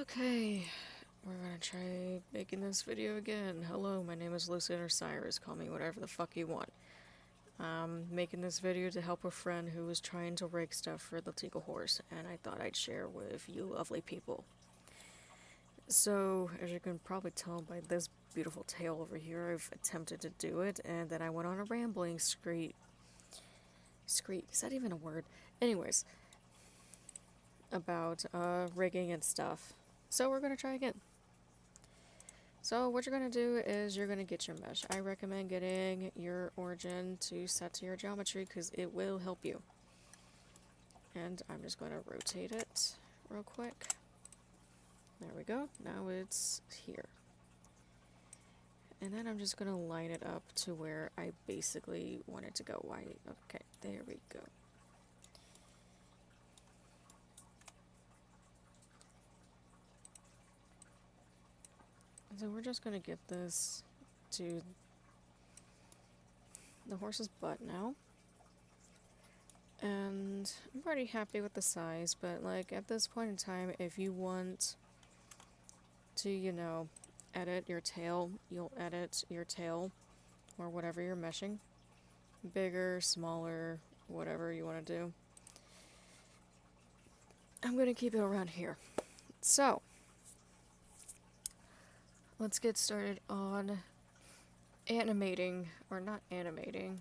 Okay, we're gonna try making this video again. Hello, my name is Lucid or Cyrus. Call me whatever the fuck you want. I'm making this video to help a friend who was trying to rig stuff for the Teagle Horse, and I thought I'd share with you lovely people. So, as you can probably tell by this beautiful tail over here, I've attempted to do it, and then I went on a rambling screed. Is that even a word? Anyways, about rigging and stuff. So we're gonna try again. So what you're going to do is you're going to get your mesh. I recommend getting your origin to set to your geometry because it will help you. And I'm just going to rotate it real quick. There we go. Now it's here. And then I'm just going to line it up to where I basically want it to go. Okay, there we go. So we're just going to get this to the horse's butt now. And I'm pretty happy with the size, but like at this point in time, if you want to, edit your tail, you'll edit your tail or whatever you're meshing. Bigger, smaller, whatever you want to do. I'm going to keep it around here. So, let's get started on animating, or not animating,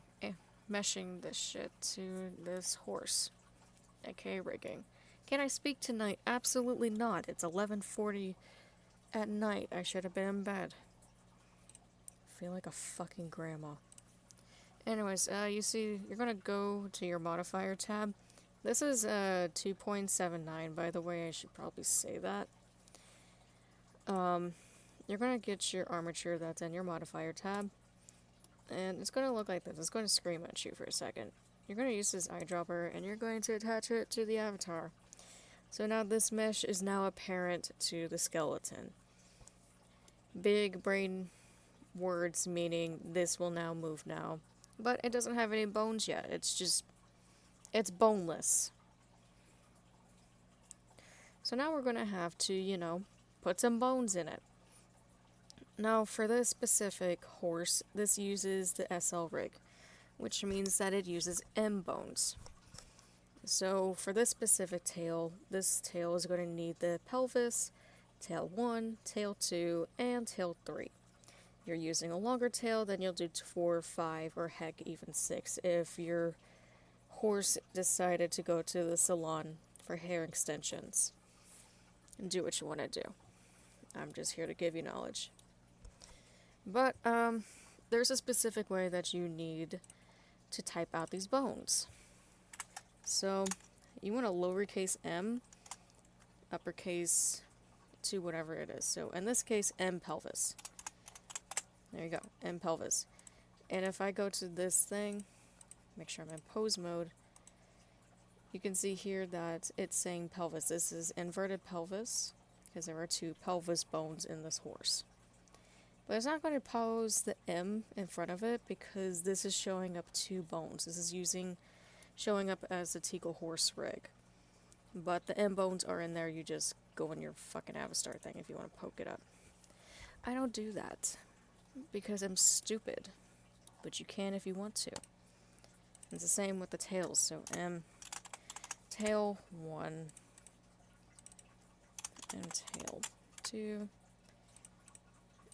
meshing this shit to this horse, aka rigging. Can I speak tonight? Absolutely not. It's 11:40 at night. I should have been in bed. I feel like a fucking grandma. Anyways, you see, you're gonna go to your modifier tab. This is 2.79, by the way. I should probably say that. You're gonna get your armature that's in your modifier tab. And it's going to look like this. It's going to scream at you for a second. You're going to use this eyedropper and you're going to attach it to the avatar. So now this mesh is now apparent to the skeleton. Big brain words meaning this will now move now. But it doesn't have any bones yet. It's boneless. So now we're going to have to, put some bones in it. Now, for this specific horse, this uses the SL rig, which means that it uses M bones. So, for this specific tail, this tail is going to need the pelvis, tail 1, tail 2, and tail 3. You're using a longer tail, then you'll do 4, 5, or heck, even 6 if your horse decided to go to the salon for hair extensions. And do what you want to do. I'm just here to give you knowledge. But, there's a specific way that you need to type out these bones. So, you want a lowercase m, uppercase to whatever it is. So, in this case, M pelvis. There you go, M pelvis. And if I go to this thing, make sure I'm in pose mode, you can see here that it's saying pelvis. This is inverted pelvis, because there are 2 pelvis bones in this horse. But it's not going to pose the M in front of it because this is showing up 2 bones. This is showing up as a Teagle horse rig. But the M bones are in there. You just go in your fucking avastar thing if you want to poke it up. I don't do that because I'm stupid. But you can if you want to. It's the same with the tails. So M, tail 1, and tail 2.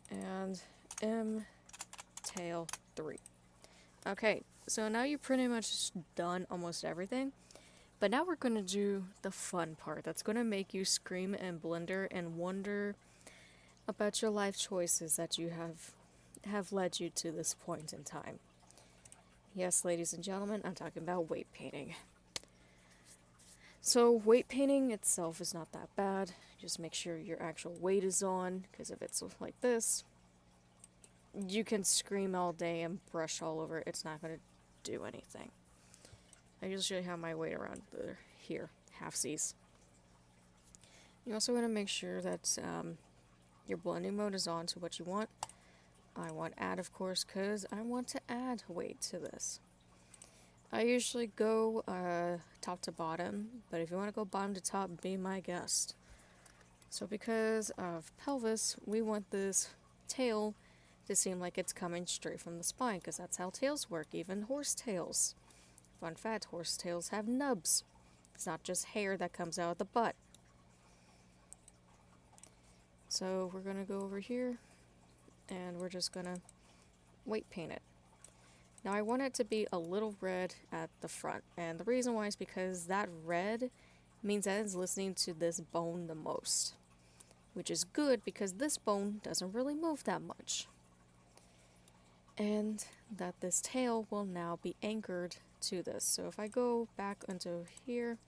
And M tail 3. Okay, so now you've pretty much done almost everything. But now we're going to do the fun part that's going to make you scream and blender and wonder about your life choices that you have led you to this point in time. Yes, ladies and gentlemen, I'm talking about weight painting. So weight painting itself is not that bad. Just make sure your actual weight is on, because if it's like this, you can scream all day and brush all over it. It's not going to do anything. I usually have my weight around here, half C's. You also want to make sure that your blending mode is on to what you want. I want add, of course, because I want to add weight to this. I usually go top to bottom, but if you want to go bottom to top, be my guest. So because of pelvis, we want this tail to seem like it's coming straight from the spine, because that's how tails work, even horse tails. Fun fact, horse tails have nubs. It's not just hair that comes out of the butt. So we're going to go over here, and we're just going to weight paint it. Now I want it to be a little red at the front, and the reason why is because that red means that it's listening to this bone the most, which is good because this bone doesn't really move that much. And that this tail will now be anchored to this. So if I go back into here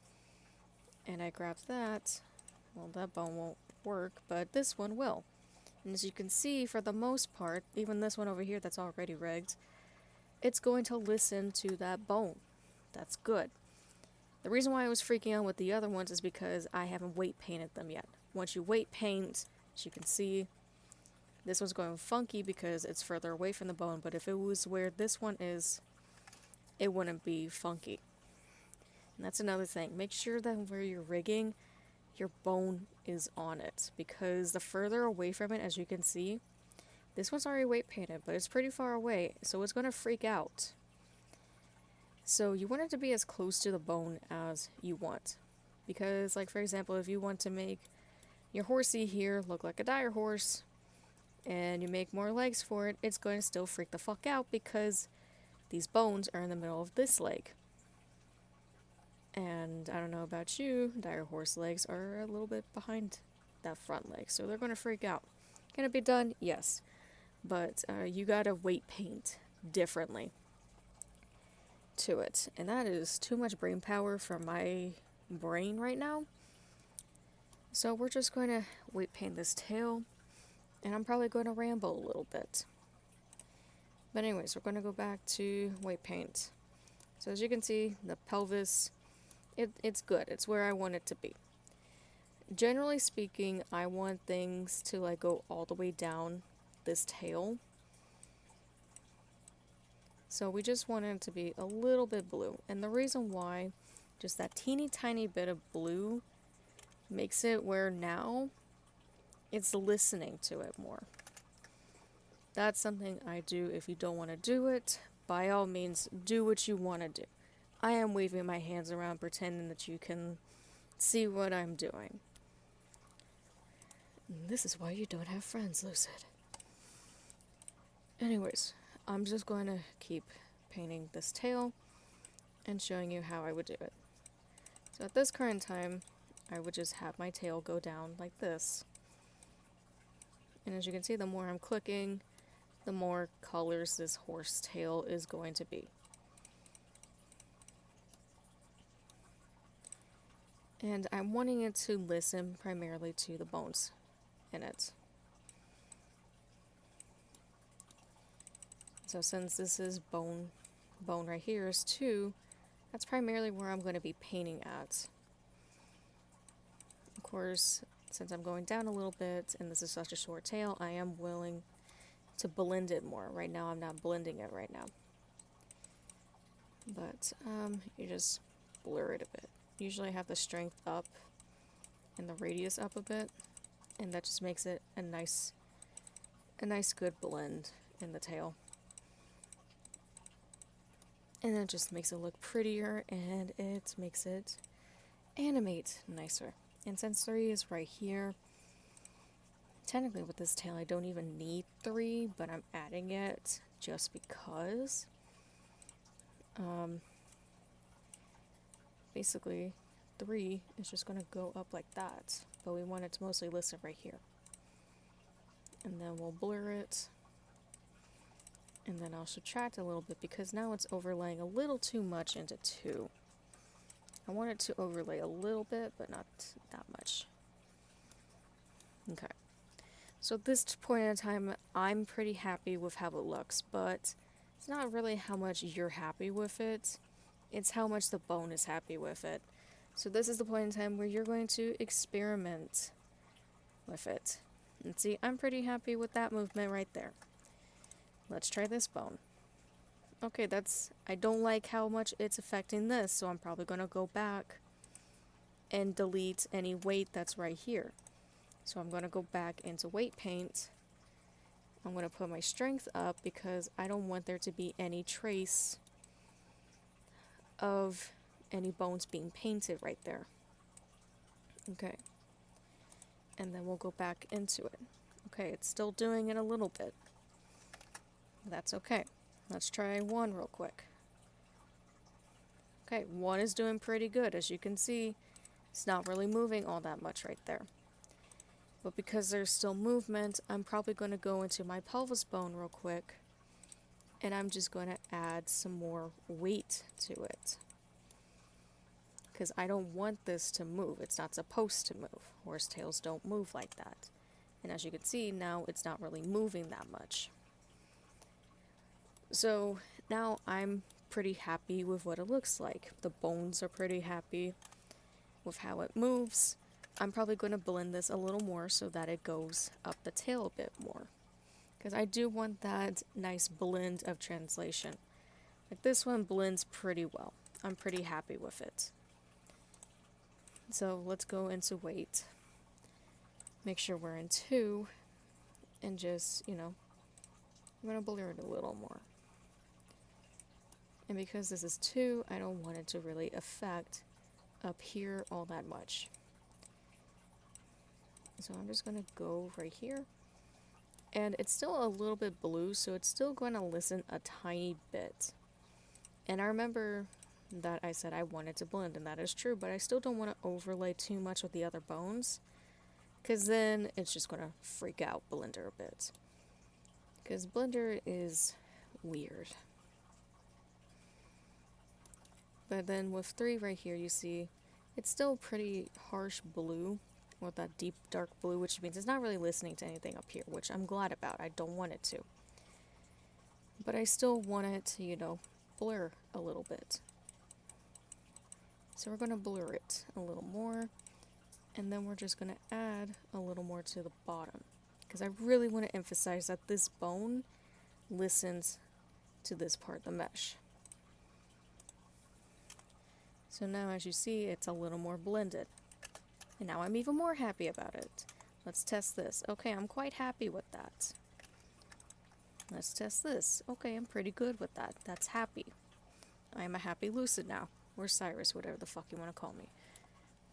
and I grab that, well, that bone won't work, but this one will. And as you can see, for the most part, even this one over here that's already rigged, it's going to listen to that bone. That's good. The reason why I was freaking out with the other ones is because I haven't weight painted them yet. Once you weight paint, as you can see, this one's going funky because it's further away from the bone, but if it was where this one is, it wouldn't be funky. And that's another thing. Make sure that where you're rigging, your bone is on it, because the further away from it, as you can see, this one's already weight painted, but it's pretty far away, so it's going to freak out. So you want it to be as close to the bone as you want. Because, like, for example, if you want to make your horsey here look like a dire horse, and you make more legs for it, it's going to still freak the fuck out because these bones are in the middle of this leg. And I don't know about you, dire horse legs are a little bit behind that front leg, so they're going to freak out. Can it be done? Yes. But you gotta weight paint differently to it. And that is too much brain power for my brain right now. So we're just going to weight paint this tail. And I'm probably going to ramble a little bit. But anyways, we're going to go back to weight paint. So as you can see, the pelvis, it's good. It's where I want it to be. Generally speaking, I want things to like go all the way down this tail. So we just want it to be a little bit blue. And the reason why, just that teeny tiny bit of blue makes it where now it's listening to it more. That's something I do. If you don't want to do it, by all means, do what you want to do. I am waving my hands around pretending that you can see what I'm doing. This is why you don't have friends, Lucid. Anyways, I'm just going to keep painting this tail and showing you how I would do it. So at this current time, I would just have my tail go down like this. And as you can see, the more I'm clicking, the more colors this horse tail is going to be. And I'm wanting it to listen primarily to the bones in it. So since this is bone right here is 2, that's primarily where I'm going to be painting at. Of course, since I'm going down a little bit and this is such a short tail, I am willing to blend it more. Right now I'm not blending it right now. But you just blur it a bit. Usually I have the strength up and the radius up a bit, and that just makes it a nice good blend in the tail. And it just makes it look prettier, and it makes it animate nicer. And since 3 is right here, technically with this tail I don't even need 3, but I'm adding it just because. Basically 3 is just going to go up like that, but we want it to mostly listen right here. And then we'll blur it. And then I'll subtract a little bit because now it's overlaying a little too much into 2. I want it to overlay a little bit, but not that much. Okay. So at this point in time, I'm pretty happy with how it looks, but it's not really how much you're happy with it. It's how much the bone is happy with it. So this is the point in time where you're going to experiment with it. And see, I'm pretty happy with that movement right there. Let's try this bone. Okay, I don't like how much it's affecting this, so I'm probably going to go back and delete any weight that's right here. So I'm going to go back into weight paint. I'm going to put my strength up because I don't want there to be any trace of any bones being painted right there. Okay. And then we'll go back into it. Okay, it's still doing it a little bit. That's okay. Let's try 1 real quick. Okay, 1 is doing pretty good. As you can see, it's not really moving all that much right there. But because there's still movement, I'm probably going to go into my pelvis bone real quick. And I'm just going to add some more weight to it. Because I don't want this to move. It's not supposed to move. Horsetails don't move like that. And as you can see, now it's not really moving that much. So now I'm pretty happy with what it looks like. The bones are pretty happy with how it moves. I'm probably going to blend this a little more so that it goes up the tail a bit more. Because I do want that nice blend of translation. Like this one blends pretty well. I'm pretty happy with it. So let's go into weight. Make sure we're in 2. And just, I'm going to blur it a little more. And because this is 2, I don't want it to really affect up here all that much. So I'm just going to go right here. And it's still a little bit blue, so it's still going to listen a tiny bit. And I remember that I said I wanted to blend, and that is true, but I still don't want to overlay too much with the other bones, because then it's just going to freak out Blender a bit. Because Blender is weird. But then with 3 right here, you see it's still pretty harsh blue, with that deep dark blue, which means it's not really listening to anything up here, which I'm glad about. I don't want it to. But I still want it to, blur a little bit. So we're going to blur it a little more, and then we're just going to add a little more to the bottom. Because I really want to emphasize that this bone listens to this part of the mesh. So now as you see, it's a little more blended. And now I'm even more happy about it. Let's test this. Okay, I'm quite happy with that. Let's test this. Okay, I'm pretty good with that. That's happy. I am a happy lucid now. Or Cyrus, whatever the fuck you want to call me.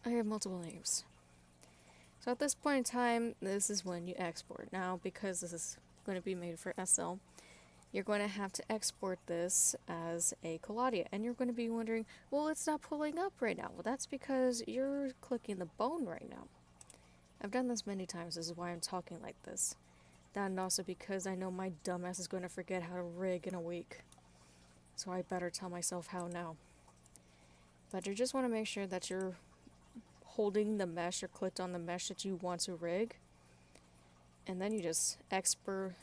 I have multiple names. So at this point in time, this is when you export. Now, because this is going to be made for SL, you're going to have to export this as a Coladia. And you're going to be wondering, well, it's not pulling up right now. Well, that's because you're clicking the bone right now. I've done this many times. This is why I'm talking like this. That and also because I know my dumbass is going to forget how to rig in a week. So I better tell myself how now. But you just want to make sure that you're holding the mesh or clicked on the mesh that you want to rig. And then you just export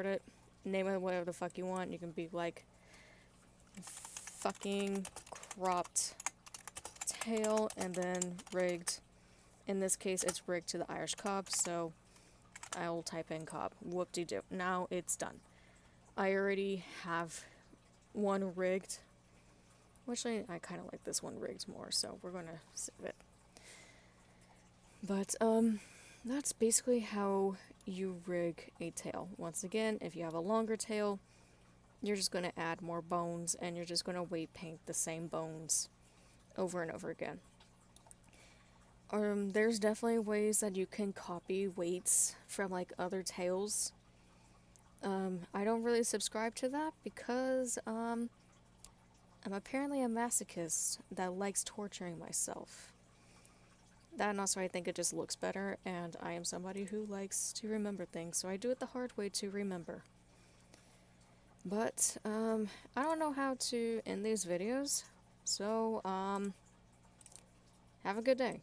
it. Name it whatever the fuck you want. You can be like fucking cropped tail and then rigged. In this case, it's rigged to the Irish cob, so I'll type in cob. Whoop-de-doo. Now it's done. I already have one rigged. Actually, I kind of like this one rigged more, so we're going to save it. But, that's basically how you rig a tail. Once again, if you have a longer tail, you're just going to add more bones, and you're just going to weight paint the same bones over and over again. There's definitely ways that you can copy weights from, like, other tails. I don't really subscribe to that because, I'm apparently a masochist that likes torturing myself. That and also I think it just looks better, and I am somebody who likes to remember things, so I do it the hard way to remember. But, I don't know how to end these videos, so, have a good day.